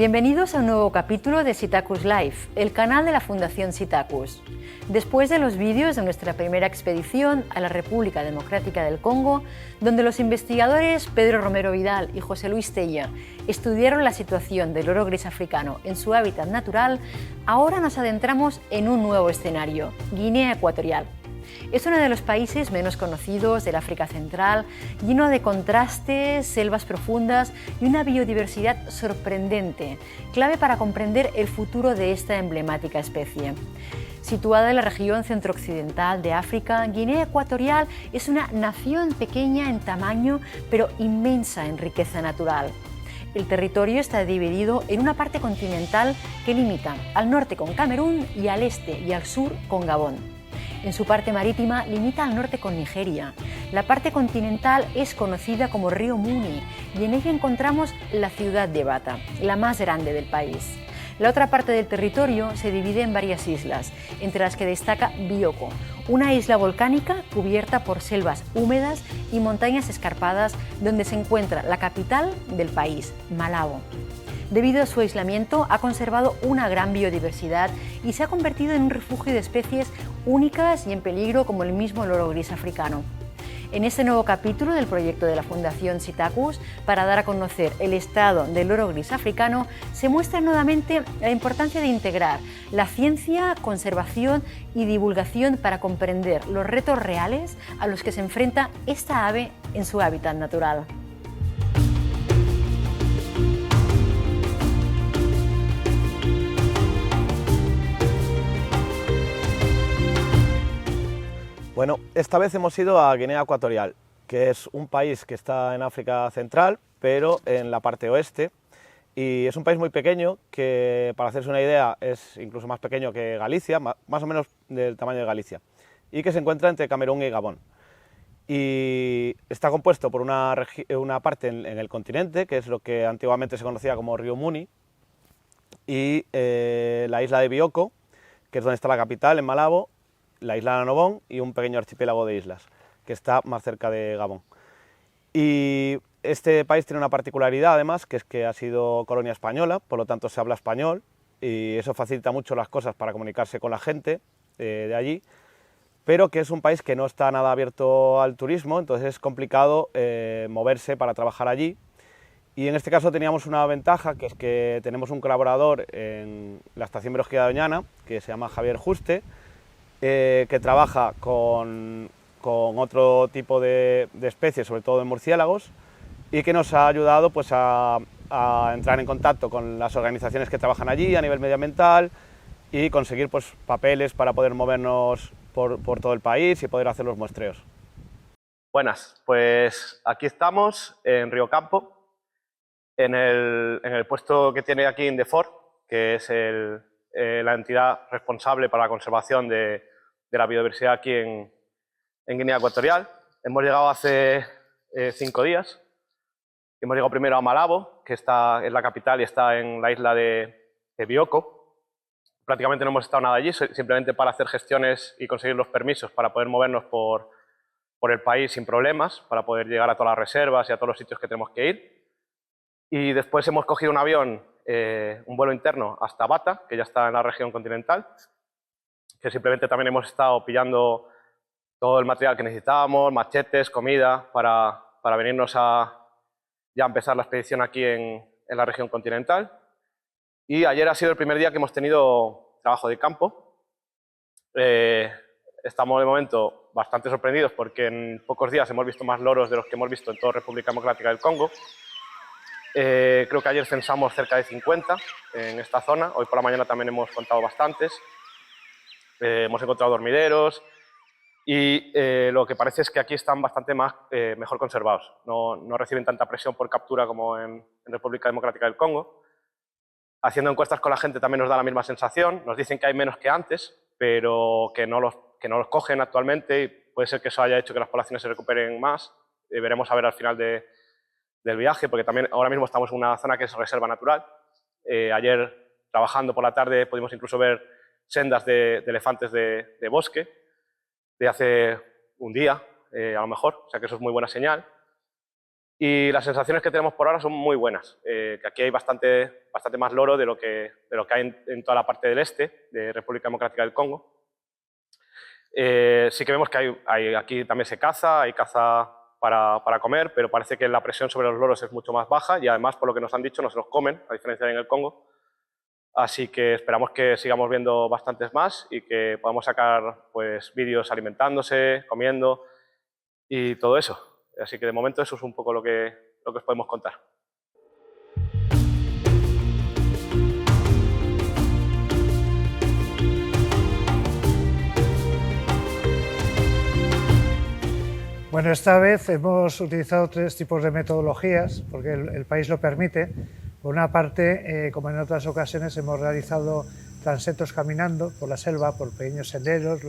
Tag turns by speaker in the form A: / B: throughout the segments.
A: Bienvenidos a un nuevo capítulo de Citacus Life, el canal de la Fundación Citacus. Después de los vídeos de nuestra primera expedición a la República Democrática del Congo, donde los investigadores Pedro Romero Vidal y José Luis Tella estudiaron la situación del loro gris africano en su hábitat natural, ahora nos adentramos en un nuevo escenario, Guinea Ecuatorial. Es uno de los países menos conocidos del África Central, lleno de contrastes, selvas profundas y una biodiversidad sorprendente, clave para comprender el futuro de esta emblemática especie. Situada en la región centro-occidental de África, Guinea Ecuatorial es una nación pequeña en tamaño, pero inmensa en riqueza natural. El territorio está dividido en una parte continental que limita al norte con Camerún y al este y al sur con Gabón. En su parte marítima limita al norte con Nigeria. La parte continental es conocida como Río Muni y en ella encontramos la ciudad de Bata, la más grande del país. La otra parte del territorio se divide en varias islas, entre las que destaca Bioko, una isla volcánica cubierta por selvas húmedas y montañas escarpadas donde se encuentra la capital del país, Malabo. Debido a su aislamiento, ha conservado una gran biodiversidad y se ha convertido en un refugio de especies únicas y en peligro como el mismo loro gris africano. En este nuevo capítulo del proyecto de la Fundación Citacus, para dar a conocer el estado del loro gris africano, se muestra nuevamente la importancia de integrar la ciencia, conservación y divulgación para comprender los retos reales a los que se enfrenta esta ave en su hábitat natural.
B: Bueno, esta vez hemos ido a Guinea Ecuatorial, que es un país que está en África Central, pero en la parte oeste, y es un país muy pequeño, que para hacerse una idea es incluso más pequeño que Galicia, más o menos del tamaño de Galicia, y que se encuentra entre Camerún y Gabón. Y está compuesto por una parte en el continente, que es lo que antiguamente se conocía como Río Muni, y la isla de Bioko, que es donde está la capital, en Malabo, la isla de Nanobón y un pequeño archipiélago de islas, que está más cerca de Gabón. Y este país tiene una particularidad, además, que es que ha sido colonia española, por lo tanto se habla español, y eso facilita mucho las cosas para comunicarse con la gente de allí, pero que es un país que no está nada abierto al turismo, entonces es complicado moverse para trabajar allí. Y en este caso teníamos una ventaja, que es que tenemos un colaborador en la estación biológica de Doñana, que se llama Javier Juste, que trabaja con otro tipo de especies, sobre todo de murciélagos, y que nos ha ayudado pues, a entrar en contacto con las organizaciones que trabajan allí a nivel medioambiental y conseguir pues, papeles para poder movernos por todo el país y poder hacer los muestreos.
C: Buenas, pues aquí estamos en Río Campo, en el puesto que tiene aquí Indefort, que es la entidad responsable para la conservación de la biodiversidad aquí en Guinea Ecuatorial. Hemos llegado hace 5 días. Hemos llegado primero a Malabo, que es la capital y está en la isla de Bioko. Prácticamente no hemos estado nada allí, simplemente para hacer gestiones y conseguir los permisos para poder movernos por el país sin problemas, para poder llegar a todas las reservas y a todos los sitios que tenemos que ir. Y después hemos cogido un avión, un vuelo interno hasta Bata, que ya está en la región continental, que simplemente también hemos estado pillando todo el material que necesitábamos, machetes, comida, para venirnos ya empezar la expedición aquí en la región continental. Y ayer ha sido el primer día que hemos tenido trabajo de campo. Estamos de momento bastante sorprendidos porque en pocos días hemos visto más loros de los que hemos visto en toda República Democrática del Congo. Creo que ayer censamos cerca de 50 en esta zona. Hoy por la mañana también hemos contado bastantes. Hemos encontrado dormideros y lo que parece es que aquí están bastante mejor conservados. No reciben tanta presión por captura como en República Democrática del Congo. Haciendo encuestas con la gente también nos da la misma sensación. Nos dicen que hay menos que antes, pero que no los cogen actualmente y puede ser que eso haya hecho que las poblaciones se recuperen más. Veremos a ver al final del viaje, porque también ahora mismo estamos en una zona que es reserva natural. Ayer, trabajando por la tarde, pudimos incluso ver sendas de elefantes de bosque de hace un día, a lo mejor, o sea que eso es muy buena señal. Y las sensaciones que tenemos por ahora son muy buenas, que aquí hay bastante más loro de lo que hay en toda la parte del este de República Democrática del Congo. Sí que vemos que aquí también se caza, hay caza para comer, pero parece que la presión sobre los loros es mucho más baja y además, por lo que nos han dicho, no se los comen, a diferencia de en el Congo. Así que esperamos que sigamos viendo bastantes más y que podamos sacar pues, vídeos alimentándose, comiendo y todo eso. Así que de momento eso es un poco lo que os podemos contar.
D: Bueno, esta vez hemos utilizado 3 tipos de metodologías, porque el país lo permite. Por una parte, como en otras ocasiones, hemos realizado transetos caminando por la selva, por pequeños senderos,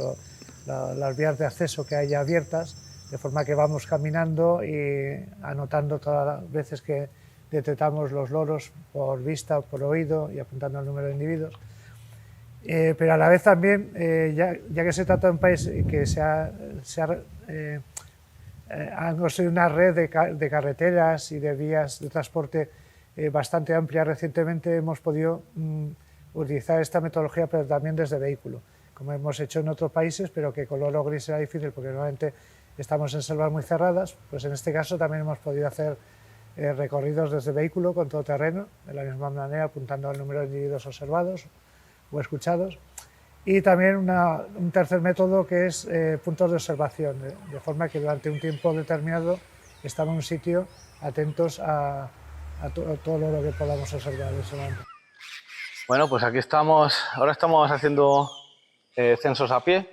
D: las vías de acceso que haya abiertas, de forma que vamos caminando y anotando todas las veces que detectamos los loros por vista o por oído y apuntando el número de individuos. Pero a la vez también, ya que se trata de un país que han construido una red de carreteras y de vías de transporte bastante amplia recientemente, hemos podido utilizar esta metodología, pero también desde vehículo, como hemos hecho en otros países, pero que con loro gris era difícil porque normalmente estamos en selvas muy cerradas. Pues en este caso también hemos podido hacer recorridos desde vehículo con todo terreno, de la misma manera apuntando al número de individuos observados o escuchados. Y también un tercer método que es puntos de observación, de forma que durante un tiempo determinado estamos en un sitio atentos a todo lo que podamos observar en ese momento.
E: Bueno, pues aquí estamos, ahora estamos haciendo censos a pie,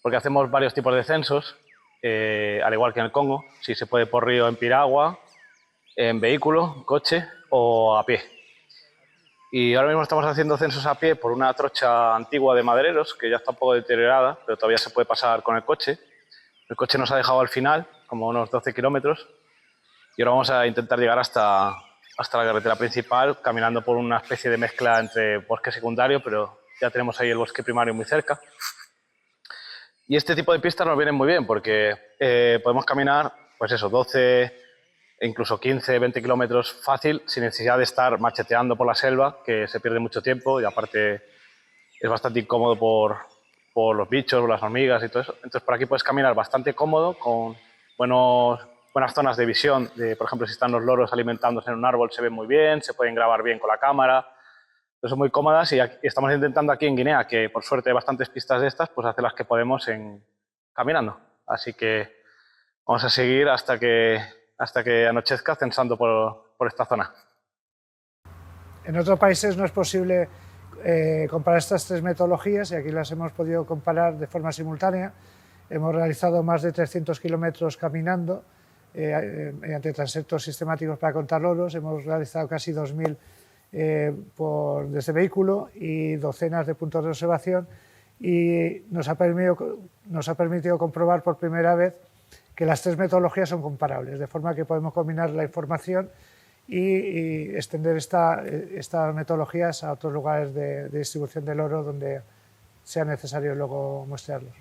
E: porque hacemos varios tipos de censos, al igual que en el Congo, si se puede por río en piragua, en vehículo, coche o a pie. Y ahora mismo estamos haciendo censos a pie por una trocha antigua de madereros, que ya está un poco deteriorada, pero todavía se puede pasar con el coche. El coche nos ha dejado al final, como unos 12 kilómetros, y ahora vamos a intentar llegar hasta la carretera principal, caminando por una especie de mezcla entre bosque secundario, pero ya tenemos ahí el bosque primario muy cerca. Y este tipo de pistas nos vienen muy bien, porque podemos caminar, pues eso, 12, incluso 15, 20 kilómetros fácil, sin necesidad de estar macheteando por la selva, que se pierde mucho tiempo y aparte es bastante incómodo por los bichos, las hormigas y todo eso. Entonces por aquí puedes caminar bastante cómodo, con buenas zonas de visión. Por ejemplo, si están los loros alimentándose en un árbol se ven muy bien, se pueden grabar bien con la cámara. Entonces son muy cómodas y estamos intentando aquí en Guinea, que por suerte hay bastantes pistas de estas, pues hacer las que podemos caminando. Así que vamos a seguir hasta que anochezca censando por esta zona.
D: En otros países no es posible comparar estas 3 metodologías y aquí las hemos podido comparar de forma simultánea. Hemos realizado más de 300 kilómetros caminando mediante transetos sistemáticos para contar loros. Hemos realizado casi 2000 desde vehículo y docenas de puntos de observación, y nos ha permitido comprobar por primera vez que las 3 metodologías son comparables, de forma que podemos combinar la información y extender estas metodologías a otros lugares de distribución del loro donde sea necesario luego muestrarlos.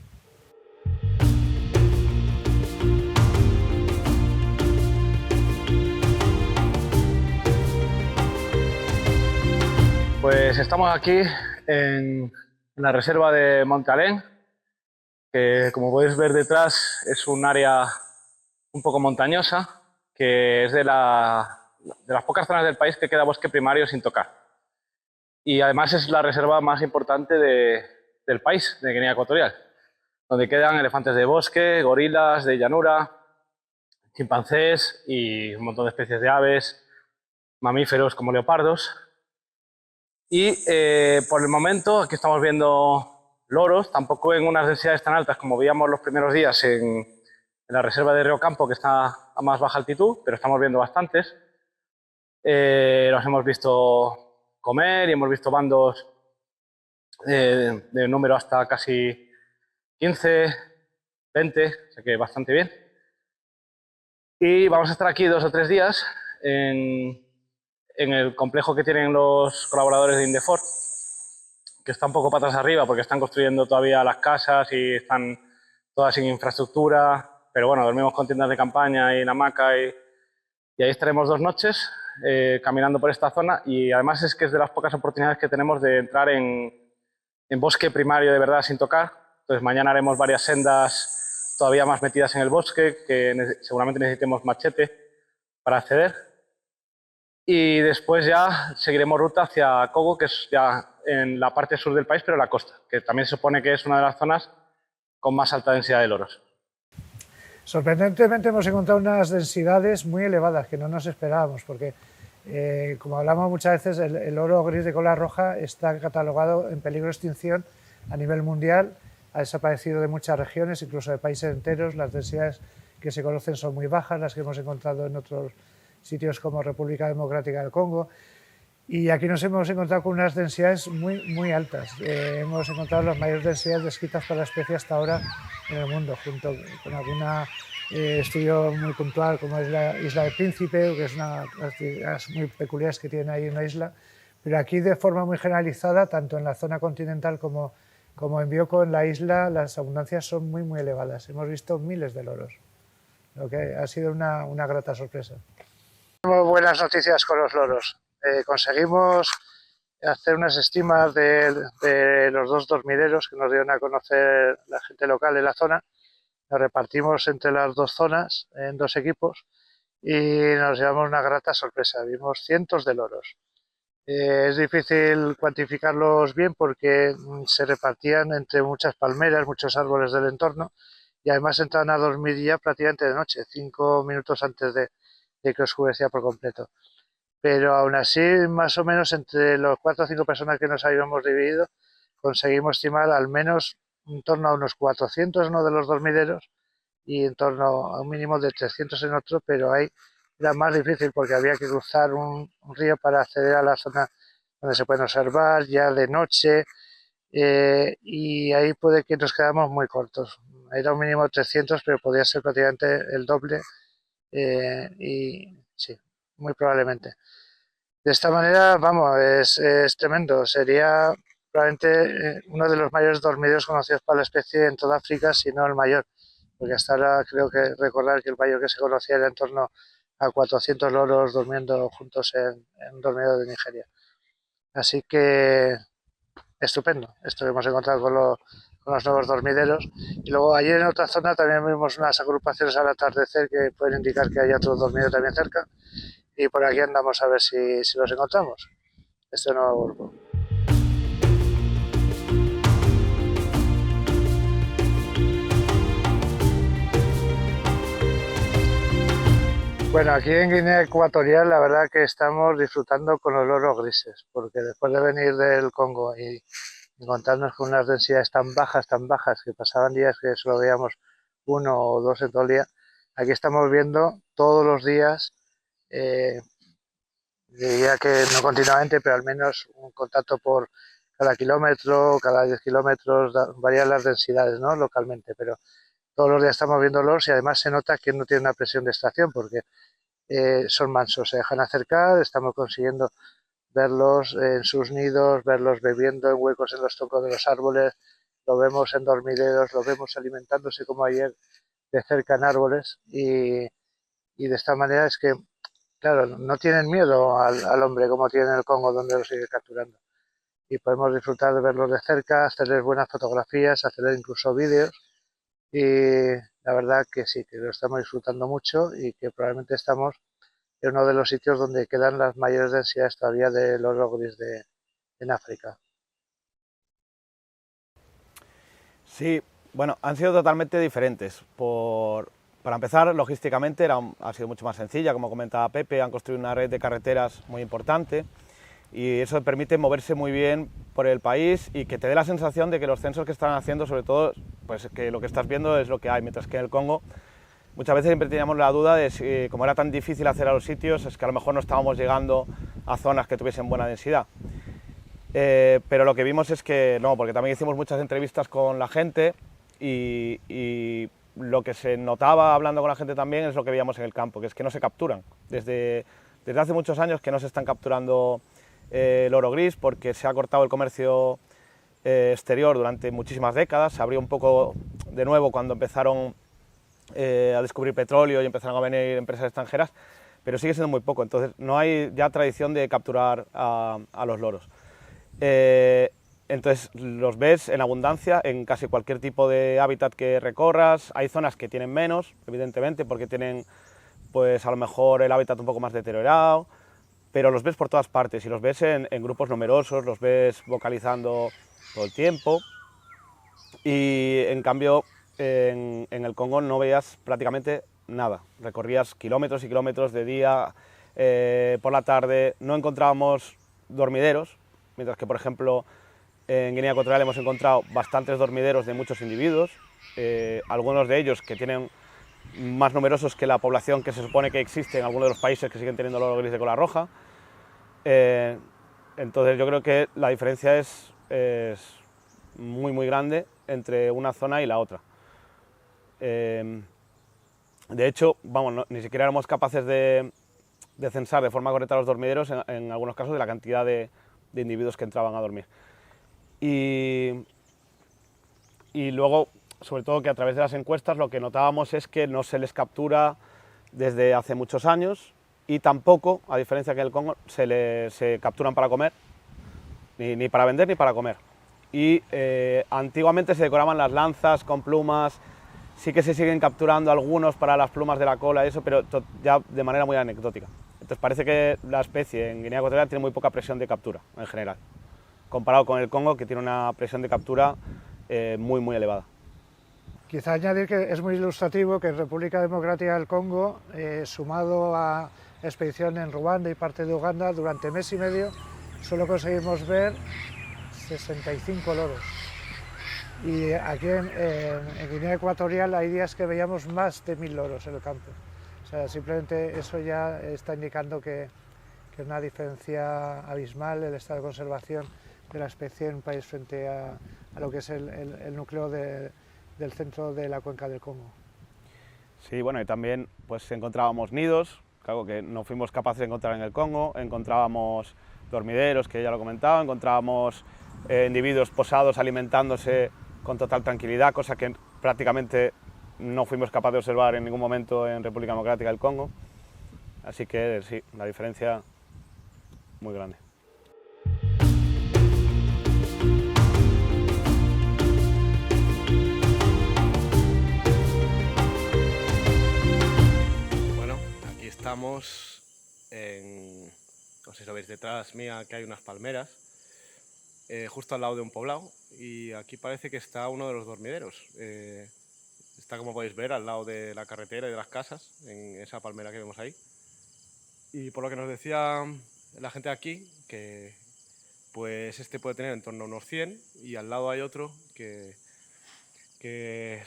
E: Pues estamos aquí en la reserva de Montalén, que como podéis ver detrás es un área un poco montañosa, que es de las pocas zonas del país que queda bosque primario sin tocar. Y además es la reserva más importante del país, de Guinea Ecuatorial, donde quedan elefantes de bosque, gorilas de llanura, chimpancés y un montón de especies de aves, mamíferos como leopardos. Y por el momento aquí estamos viendo loros, tampoco en unas densidades tan altas como veíamos los primeros días en la reserva de Río Campo, que está a más baja altitud, pero estamos viendo bastantes. Los hemos visto comer y hemos visto bandos de número hasta casi 15, 20, o sea que bastante bien. Y vamos a estar aquí 2 o 3 días en el complejo que tienen los colaboradores de Indefor, que está un poco patas arriba porque están construyendo todavía las casas y están todas sin infraestructura, pero bueno, dormimos con tiendas de campaña y en hamaca y Y ahí estaremos 2 noches caminando por esta zona, y además es que es de las pocas oportunidades que tenemos de entrar en bosque primario de verdad sin tocar. Entonces mañana haremos varias sendas todavía más metidas en el bosque, que seguramente necesitemos machete para acceder. Y después ya seguiremos ruta hacia Congo, que es ya en la parte sur del país, pero en la costa, que también se supone que es una de las zonas con más alta densidad de loros.
D: Sorprendentemente hemos encontrado unas densidades muy elevadas que no nos esperábamos, porque como hablamos muchas veces, el loro gris de cola roja está catalogado en peligro de extinción a nivel mundial, ha desaparecido de muchas regiones, incluso de países enteros. Las densidades que se conocen son muy bajas, las que hemos encontrado en otros sitios como República Democrática del Congo, y aquí nos hemos encontrado con unas densidades muy altas. Hemos encontrado las mayores densidades descritas por la especie hasta ahora en el mundo, junto con algún estudio muy puntual como es la isla del Príncipe, que es una características muy peculiares que tiene ahí una isla, pero aquí de forma muy generalizada, tanto en la zona continental como en Bioko, en la isla, las abundancias son muy elevadas. Hemos visto miles de loros, lo que ha sido una grata sorpresa. Tenemos buenas noticias con los loros. Conseguimos hacer unas estimas de los 2 dormideros que nos dieron a conocer la gente local de la zona. Nos repartimos entre las 2 zonas en 2 equipos y nos llevamos una grata sorpresa. Vimos cientos de loros. Es difícil cuantificarlos bien porque se repartían entre muchas palmeras, muchos árboles del entorno, y además entraban a dormir ya prácticamente de noche, 5 minutos antes de que oscurecía por completo. Pero aún así, más o menos entre los 4 o 5 personas que nos habíamos dividido, conseguimos estimar al menos en torno a unos 400 en uno de los dormideros y en torno a un mínimo de 300 en otro, pero ahí era más difícil porque había que cruzar un río para acceder a la zona donde se pueden observar ya de noche, y ahí puede que nos quedamos muy cortos. Era un mínimo de 300, pero podía ser prácticamente el doble, y sí, muy probablemente. De esta manera, vamos, es tremendo. Sería probablemente uno de los mayores dormideros conocidos para la especie en toda África, si no el mayor, porque hasta ahora creo que recordar que el mayor que se conocía era en torno a 400 loros durmiendo juntos en un dormidero de Nigeria. Así que estupendo esto que hemos encontrado con los nuevos dormideros. Y luego ayer en otra zona también vimos unas agrupaciones al atardecer que pueden indicar que hay otro dormidero también cerca, y por aquí andamos a ver si los encontramos, este nuevo grupo. Bueno, aquí en Guinea Ecuatorial la verdad que estamos disfrutando con los loros grises, porque después de venir del Congo y encontrarnos con unas densidades tan bajas, que pasaban días que solo veíamos 1 o 2 en todo el día, aquí estamos viendo todos los días, diría que no continuamente, pero al menos un contacto por cada kilómetro, cada 10 kilómetros, varían las densidades, ¿no?, localmente, pero todos los días estamos viéndolos y además se nota que no tienen una presión de extracción porque son mansos, se dejan acercar, estamos consiguiendo verlos en sus nidos, verlos bebiendo en huecos en los troncos de los árboles, lo vemos en dormideros, lo vemos alimentándose como ayer de cerca en árboles, y de esta manera es que, claro, no tienen miedo al hombre como tienen en el Congo, donde los sigue capturando. Y podemos disfrutar de verlos de cerca, hacerles buenas fotografías, hacerles incluso vídeos, y la verdad que sí, que lo estamos disfrutando mucho y que probablemente estamos en uno de los sitios donde quedan las mayores densidades todavía de loro gris en África.
B: Sí, bueno, han sido totalmente diferentes. Para empezar, logísticamente ha sido mucho más sencilla, como comentaba Pepe, han construido una red de carreteras muy importante y eso permite moverse muy bien por el país y que te dé la sensación de que los censos que están haciendo, sobre todo, pues que lo que estás viendo es lo que hay, mientras que en el Congo muchas veces siempre teníamos la duda de si, como era tan difícil acceder a los sitios, es que a lo mejor no estábamos llegando a zonas que tuviesen buena densidad. Pero lo que vimos es que no, porque también hicimos muchas entrevistas con la gente y lo que se notaba hablando con la gente también es lo que veíamos en el campo, que es que no se capturan. Desde hace muchos años que no se están capturando loro gris porque se ha cortado el comercio exterior durante muchísimas décadas, se abrió un poco de nuevo cuando empezaron a descubrir petróleo y empezaron a venir empresas extranjeras, pero sigue siendo muy poco, entonces no hay ya tradición de capturar a los loros. Entonces los ves en abundancia en casi cualquier tipo de hábitat que recorras. Hay zonas que tienen menos, evidentemente, porque tienen pues a lo mejor el hábitat un poco más deteriorado, pero los ves por todas partes y los ves en grupos numerosos, los ves vocalizando todo el tiempo. Y en cambio en el Congo no veías prácticamente nada, recorrías kilómetros y kilómetros de día, por la tarde, no encontrábamos dormideros, mientras que por ejemplo en Guinea Ecuatorial hemos encontrado bastantes dormideros de muchos individuos, algunos de ellos que tienen más numerosos que la población que se supone que existe en algunos de los países que siguen teniendo loro gris de cola roja. Entonces yo creo que la diferencia es muy grande entre una zona y la otra. De hecho, vamos, ni siquiera éramos capaces de censar de forma correcta los dormideros en algunos casos de la cantidad de individuos que entraban a dormir. Y luego, sobre todo, que a través de las encuestas lo que notábamos es que no se les captura desde hace muchos años y tampoco, a diferencia que en el Congo, se capturan para comer, ni para vender ni para comer. Y antiguamente se decoraban las lanzas con plumas, sí que se siguen capturando algunos para las plumas de la cola, eso, pero ya de manera muy anecdótica. Entonces parece que la especie en Guinea Ecuatorial tiene muy poca presión de captura en general, comparado con el Congo, que tiene una presión de captura muy elevada.
D: Quizá añadir que es muy ilustrativo que en República Democrática del Congo, sumado a la expedición en Ruanda y parte de Uganda, durante mes y medio solo conseguimos ver 65 loros. Y aquí en Guinea Ecuatorial hay días que veíamos más de 1000 loros en el campo. O sea, simplemente eso ya está indicando que es una diferencia abismal el estado de conservación de la especie en un país frente a lo que es el núcleo del centro de la cuenca del Congo.
B: Sí, bueno, y también pues encontrábamos nidos, algo que no fuimos capaces de encontrar en el Congo, encontrábamos dormideros, que ya lo comentaba, encontrábamos individuos posados alimentándose con total tranquilidad, cosa que prácticamente no fuimos capaces de observar en ningún momento en República Democrática del Congo. Así que sí, la diferencia muy grande.
C: Bueno, aquí estamos no sé si lo veis detrás mía, que hay unas palmeras, justo al lado de un poblado, y aquí parece que está uno de los dormideros. Está, como podéis ver, al lado de la carretera y de las casas, en esa palmera que vemos ahí. Y por lo que nos decía la gente de aquí, que pues este puede tener en torno a unos 100, y al lado hay otro que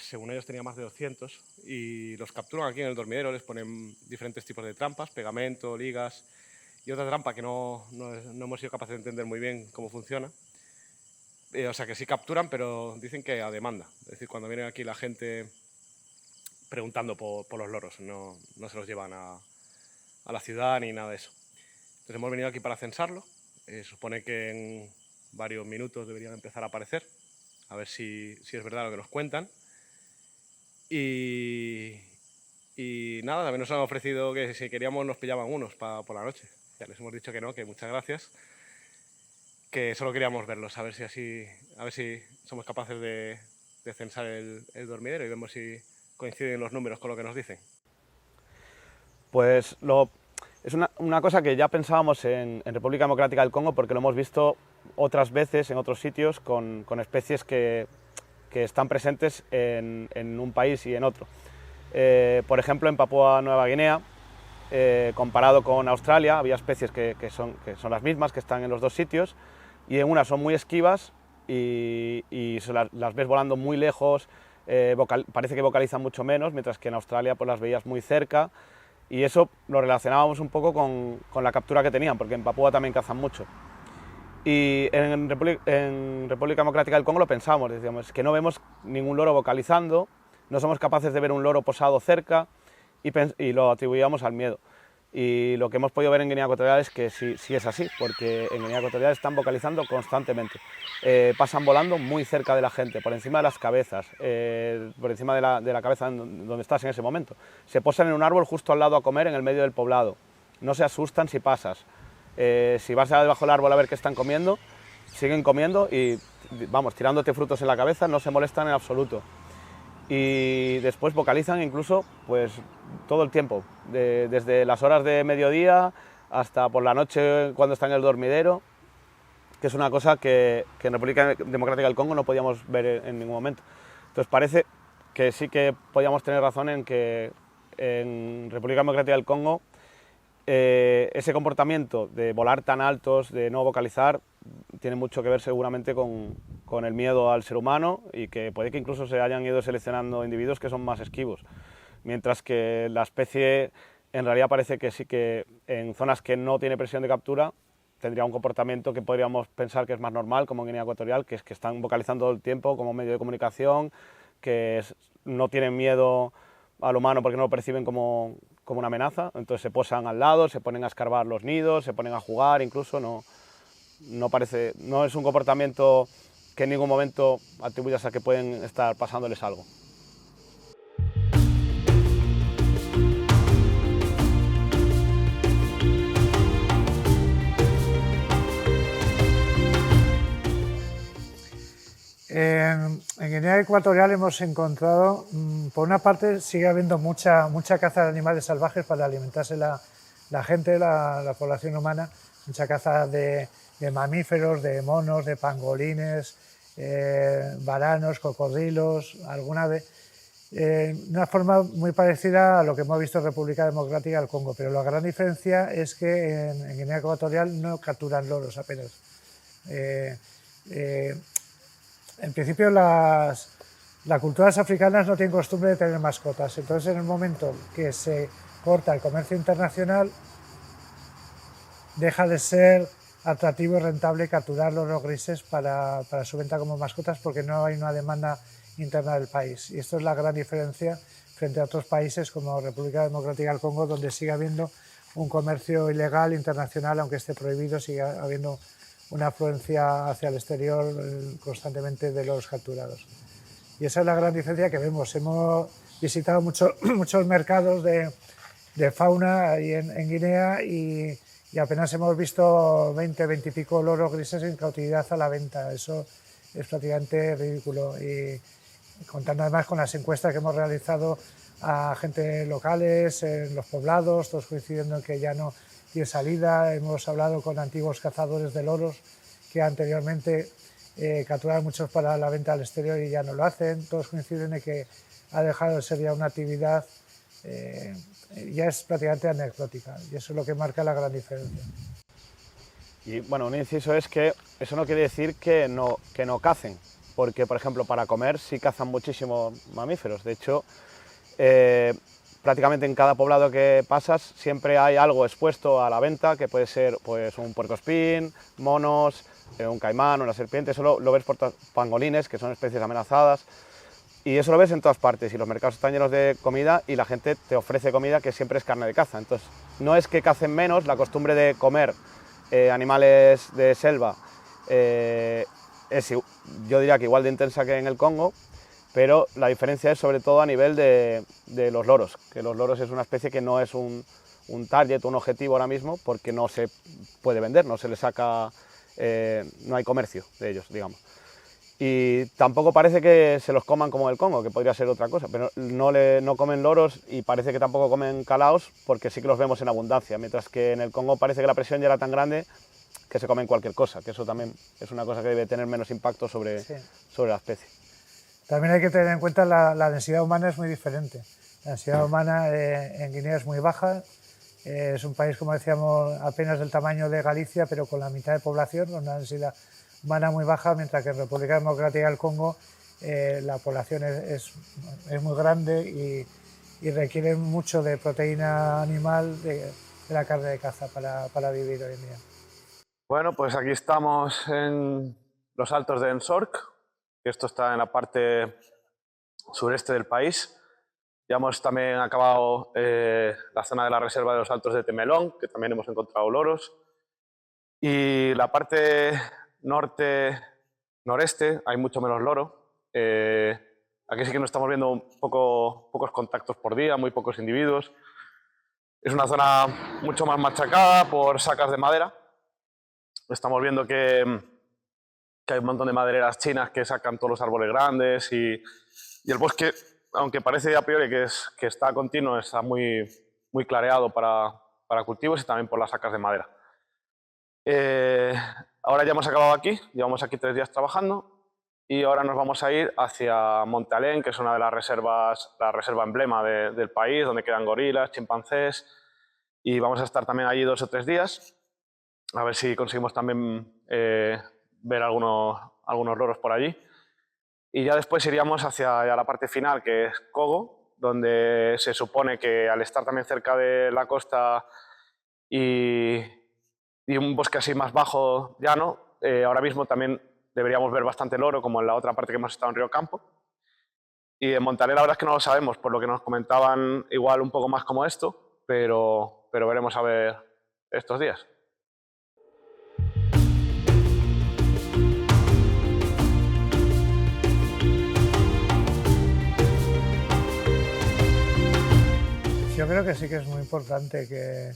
C: según ellos tenía más de 200, y los capturan aquí en el dormidero, les ponen diferentes tipos de trampas, pegamento, ligas y otra trampa que no hemos sido capaces de entender muy bien cómo funciona. O sea que sí capturan, pero dicen que a demanda, es decir, cuando viene aquí la gente preguntando por los loros, no se los llevan a la ciudad ni nada de eso. Entonces hemos venido aquí para censarlo, supone que en varios minutos deberían empezar a aparecer, a ver si es verdad lo que nos cuentan. Y nada, también nos han ofrecido que si queríamos nos pillaban unos por la noche. Ya les hemos dicho que no, que muchas gracias, que solo queríamos verlos, a ver si somos capaces de censar el dormidero y vemos si coinciden los números con lo que nos dicen.
B: Pues es una cosa que ya pensábamos en República Democrática del Congo, porque lo hemos visto otras veces en otros sitios con especies que están presentes en un país y en otro. Por ejemplo, en Papúa Nueva Guinea, comparado con Australia, había especies que son las mismas, que están en los dos sitios, y en unas son muy esquivas y las ves volando muy lejos, parece que vocalizan mucho menos, mientras que en Australia pues las veías muy cerca, y eso lo relacionábamos un poco con la captura que tenían, porque en Papúa también cazan mucho. Y en República Democrática del Congo lo pensamos, decíamos, que no vemos ningún loro vocalizando, no somos capaces de ver un loro posado cerca, y lo atribuíamos al miedo. Y lo que hemos podido ver en Guinea Ecuatorial es que sí es así, porque en Guinea Ecuatorial están vocalizando constantemente. Pasan volando muy cerca de la gente, por encima de las cabezas, por encima de la cabeza donde estás en ese momento. Se posan en un árbol justo al lado a comer en el medio del poblado. no se asustan si pasas. Si vas debajo del árbol a ver qué están comiendo, siguen comiendo y, vamos, tirándote frutos en la cabeza, no se molestan en absoluto. Y después vocalizan incluso pues, todo el tiempo, desde las horas de mediodía hasta por la noche cuando están en el dormidero, que es una cosa que en República Democrática del Congo no podíamos ver en ningún momento. Entonces parece que sí que podíamos tener razón en que en República Democrática del Congo ese comportamiento de volar tan altos, de no vocalizar, tiene mucho que ver seguramente con el miedo al ser humano y que puede que incluso se hayan ido seleccionando individuos que son más esquivos, mientras que la especie en realidad parece que sí que en zonas que no tiene presión de captura tendría un comportamiento que podríamos pensar que es más normal, como en Guinea Ecuatorial, que es que están vocalizando todo el tiempo como medio de comunicación, que no tienen miedo al humano porque no lo perciben como una amenaza, entonces se posan al lado, se ponen a escarbar los nidos, se ponen a jugar, incluso no es un comportamiento que en ningún momento atribuyas a que pueden estar pasándoles algo.
D: En Guinea Ecuatorial hemos encontrado, por una parte sigue habiendo mucha caza de animales salvajes para alimentarse la gente, la población humana, mucha caza de mamíferos, de monos, de pangolines, varanos, cocodrilos, alguna ave, una forma muy parecida a lo que hemos visto en República Democrática del Congo, pero la gran diferencia es que en Guinea Ecuatorial no capturan loros apenas. En principio las culturas africanas no tienen costumbre de tener mascotas, entonces en el momento que se corta el comercio internacional deja de ser atractivo y rentable capturar loros grises para su venta como mascotas porque no hay una demanda interna del país. Y esto es la gran diferencia frente a otros países como República Democrática del Congo, donde sigue habiendo un comercio ilegal internacional, aunque esté prohibido, sigue habiendo una afluencia hacia el exterior constantemente de los capturados. Y esa es la gran diferencia que vemos. Hemos visitado muchos mercados de fauna ahí en Guinea y apenas hemos visto 20 y pico loros grises en cautividad a la venta. Eso es prácticamente ridículo. Y contando además con las encuestas que hemos realizado a gente locales, en los poblados, todos coincidiendo en que ya no tiene salida. Hemos hablado con antiguos cazadores de loros que anteriormente capturaban muchos para la venta al exterior y ya no lo hacen. Todos coinciden en que ha dejado de ser ya una actividad, ya es prácticamente anecdótica, y eso es lo que marca la gran diferencia.
B: Y bueno, un inciso es que eso no quiere decir que no cacen, porque por ejemplo para comer sí cazan muchísimos mamíferos. De hecho, prácticamente en cada poblado que pasas siempre hay algo expuesto a la venta, que puede ser pues, un puercoespín, monos, un caimán, una serpiente. Eso lo ves por pangolines, que son especies amenazadas, y eso lo ves en todas partes, y los mercados están llenos de comida y la gente te ofrece comida que siempre es carne de caza. Entonces, no es que cacen menos, la costumbre de comer animales de selva es, yo diría que igual de intensa que en el Congo, pero la diferencia es sobre todo a nivel de los loros, que los loros es una especie que no es un target, un objetivo ahora mismo, porque no se puede vender, no se le saca, no hay comercio de ellos, digamos. Y tampoco parece que se los coman como en el Congo, que podría ser otra cosa, pero no comen loros y parece que tampoco comen calaos, porque sí que los vemos en abundancia, mientras que en el Congo parece que la presión ya era tan grande que se comen cualquier cosa, que eso también es una cosa que debe tener menos impacto sobre la especie.
D: También hay que tener en cuenta la densidad humana es muy diferente. La densidad humana en Guinea es muy baja, es un país, como decíamos, apenas del tamaño de Galicia, pero con la mitad de población, con una densidad humana muy baja, mientras que en República Democrática del Congo la población es muy grande y requiere mucho de proteína animal de la carne de caza para vivir hoy en día.
E: Bueno, pues aquí estamos en los Altos de Ensorc, que esto está en la parte sureste del país. Ya hemos también acabado la zona de la reserva de los Altos de Temelón, que también hemos encontrado loros. Y la parte noreste hay mucho menos loro. Aquí sí que nos estamos viendo pocos contactos por día, muy pocos individuos.
C: Es una zona mucho más machacada por sacas de madera. Estamos viendo que hay un montón de madereras chinas que sacan todos los árboles grandes y el bosque, aunque parece a priori que está continuo, está muy clareado para cultivos y también por las sacas de madera. Ahora ya hemos acabado aquí, llevamos aquí 3 días trabajando y ahora nos vamos a ir hacia Monte Alén, que es una de las reservas, la reserva emblema del país, donde quedan gorilas, chimpancés, y vamos a estar también allí 2 o 3 días, a ver si conseguimos también ver algunos loros por allí. Y ya después iríamos hacia la parte final, que es Cogo, donde se supone que al estar también cerca de la costa y un bosque así más bajo, llano, ahora mismo también deberíamos ver bastante loro, como en la otra parte que hemos estado en Río Campo. Y en Monte Alén la verdad es que no lo sabemos, por lo que nos comentaban igual un poco más como esto, pero veremos a ver estos días.
D: Yo creo que sí que es muy importante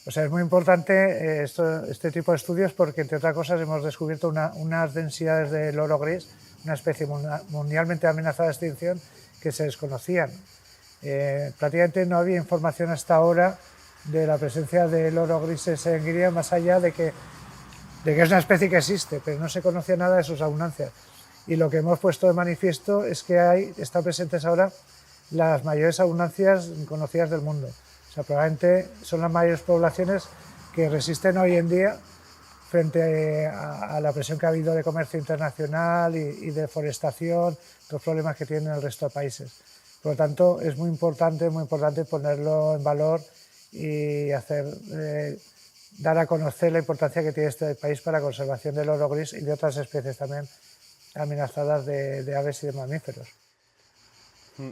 D: es muy importante este tipo de estudios porque, entre otras cosas, hemos descubierto unas densidades de loro gris, una especie mundialmente amenazada de extinción, que se desconocían. Prácticamente no había información hasta ahora de la presencia de loro grises en Guinea, más allá de que es una especie que existe, pero no se conocía nada de sus abundancias. Y lo que hemos puesto de manifiesto es que están presentes ahora las mayores abundancias conocidas del mundo. O sea, probablemente son las mayores poblaciones que resisten hoy en día frente a la presión que ha habido de comercio internacional y de deforestación, los problemas que tienen el resto de países. Por lo tanto, es muy importante ponerlo en valor y dar a conocer la importancia que tiene este país para la conservación del loro gris y de otras especies también amenazadas de aves y de mamíferos.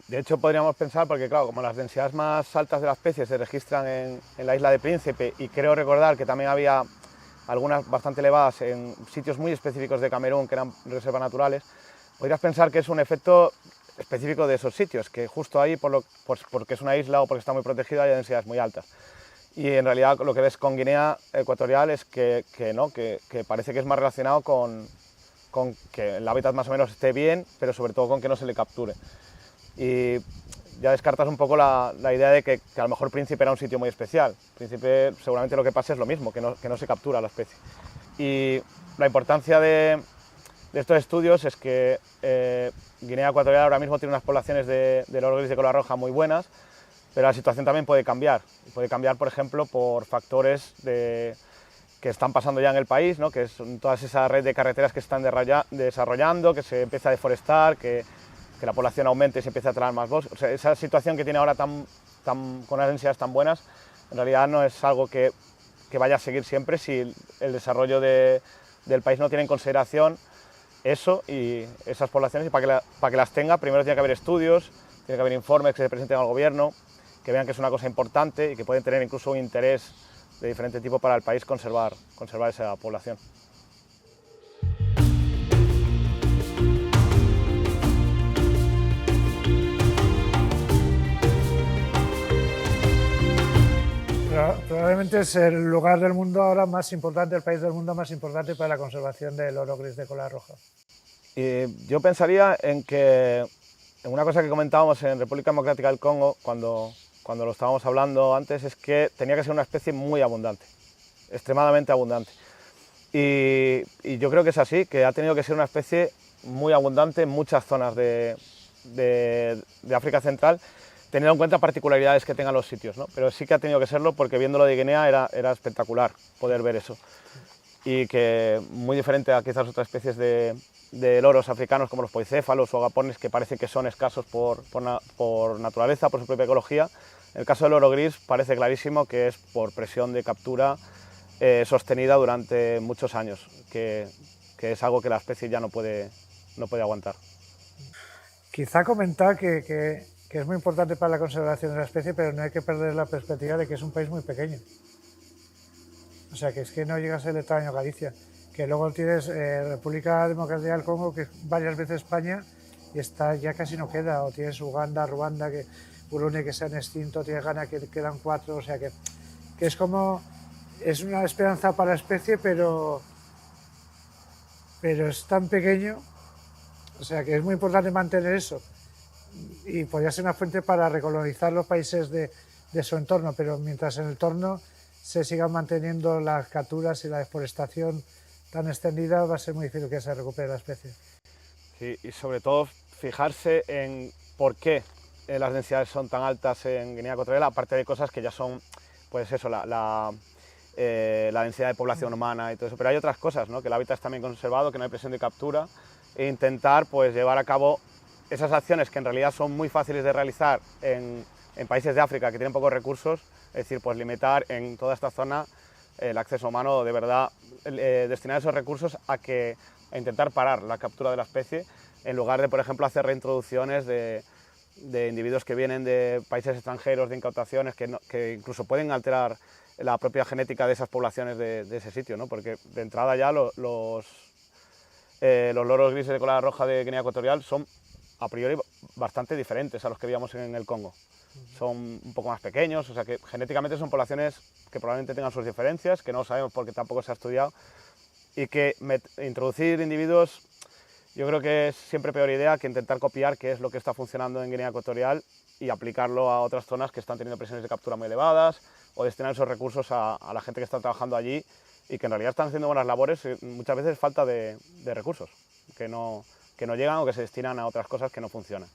B: De hecho, podríamos pensar, porque claro, como las densidades más altas de la especie se registran en la isla de Príncipe, y creo recordar que también había algunas bastante elevadas en sitios muy específicos de Camerún, que eran reservas naturales, podrías pensar que es un efecto específico de esos sitios, que justo ahí, porque es una isla o porque está muy protegida, hay densidades muy altas. Y en realidad lo que ves con Guinea Ecuatorial es que parece que es más relacionado con que el hábitat más o menos esté bien, pero sobre todo con que no se le capture. Y ya descartas un poco la idea de que a lo mejor Príncipe era un sitio muy especial. Príncipe seguramente lo que pasa es lo mismo, que no se captura la especie. Y la importancia de estos estudios es que Guinea Ecuatorial ahora mismo tiene unas poblaciones de loro gris de cola roja muy buenas, pero la situación también puede cambiar. Puede cambiar, por ejemplo, por factores que están pasando ya en el país, ¿no? Que son toda esa red de carreteras que se están desarrollando, que se empieza a deforestar, que la población aumente y se empieza a traer más bosques. O sea, esa situación que tiene ahora con unas densidades tan buenas, en realidad no es algo que vaya a seguir siempre si el desarrollo del país no tiene en consideración eso y esas poblaciones. Y para que las tenga, primero tiene que haber estudios, tiene que haber informes que se presenten al gobierno, que vean que es una cosa importante y que pueden tener incluso un interés de diferente tipo para el país conservar esa población.
D: Probablemente es el lugar del mundo ahora más importante, el país del mundo más importante para la conservación del loro gris de cola roja.
B: Y yo pensaría en una cosa que comentábamos en República Democrática del Congo cuando lo estábamos hablando antes, es que tenía que ser una especie muy abundante, extremadamente abundante. Y yo creo que es así, que ha tenido que ser una especie muy abundante en muchas zonas de África Central, teniendo en cuenta particularidades que tengan los sitios, ¿no? Pero sí que ha tenido que serlo porque viendo lo de Guinea era espectacular poder ver eso. Y que muy diferente a quizás otras especies de loros africanos como los poicéfalos o agapornis, que parece que son escasos por naturaleza, por su propia ecología. En el caso del loro gris parece clarísimo que es por presión de captura sostenida durante muchos años, que es algo que la especie ya no puede aguantar.
D: Quizá comentar que es muy importante para la conservación de la especie, pero no hay que perder la perspectiva de que es un país muy pequeño. O sea, que es que no llega a ser el tamaño de Galicia, que luego tienes República Democrática del Congo, que es varias veces España, y ya casi no queda, o tienes Uganda, Ruanda, que hurones que se han extinto, tigana que quedan 4, o sea que es como, es una esperanza para la especie, pero es tan pequeño, o sea que es muy importante mantener eso, y podría ser una fuente para recolonizar los países de su entorno, pero mientras en el entorno se sigan manteniendo las capturas y la deforestación tan extendida, va a ser muy difícil que se recupere la especie.
B: Sí, y sobre todo fijarse en por qué las densidades son tan altas en Guinea Ecuatorial, aparte de cosas que ya son, pues eso, la densidad de población humana y todo eso, pero hay otras cosas, ¿no? Que el hábitat está bien conservado, que no hay presión de captura, e intentar pues llevar a cabo esas acciones que en realidad son muy fáciles de realizar en países de África que tienen pocos recursos, es decir, pues limitar en toda esta zona el acceso humano, de verdad destinar esos recursos a intentar parar la captura de la especie, en lugar de, por ejemplo, hacer reintroducciones de individuos que vienen de países extranjeros, de incautaciones, que incluso pueden alterar la propia genética de esas poblaciones de ese sitio, ¿no? Porque de entrada ya los loros grises de cola roja de Guinea Ecuatorial son a priori bastante diferentes a los que veíamos en el Congo. Son un poco más pequeños, o sea que genéticamente son poblaciones que probablemente tengan sus diferencias, que no sabemos porque tampoco se ha estudiado, y que introducir individuos yo creo que es siempre peor idea que intentar copiar qué es lo que está funcionando en Guinea Ecuatorial y aplicarlo a otras zonas que están teniendo presiones de captura muy elevadas, o destinar esos recursos a la gente que está trabajando allí y que en realidad están haciendo buenas labores, y muchas veces falta de recursos que no llegan o que se destinan a otras cosas que no funcionan.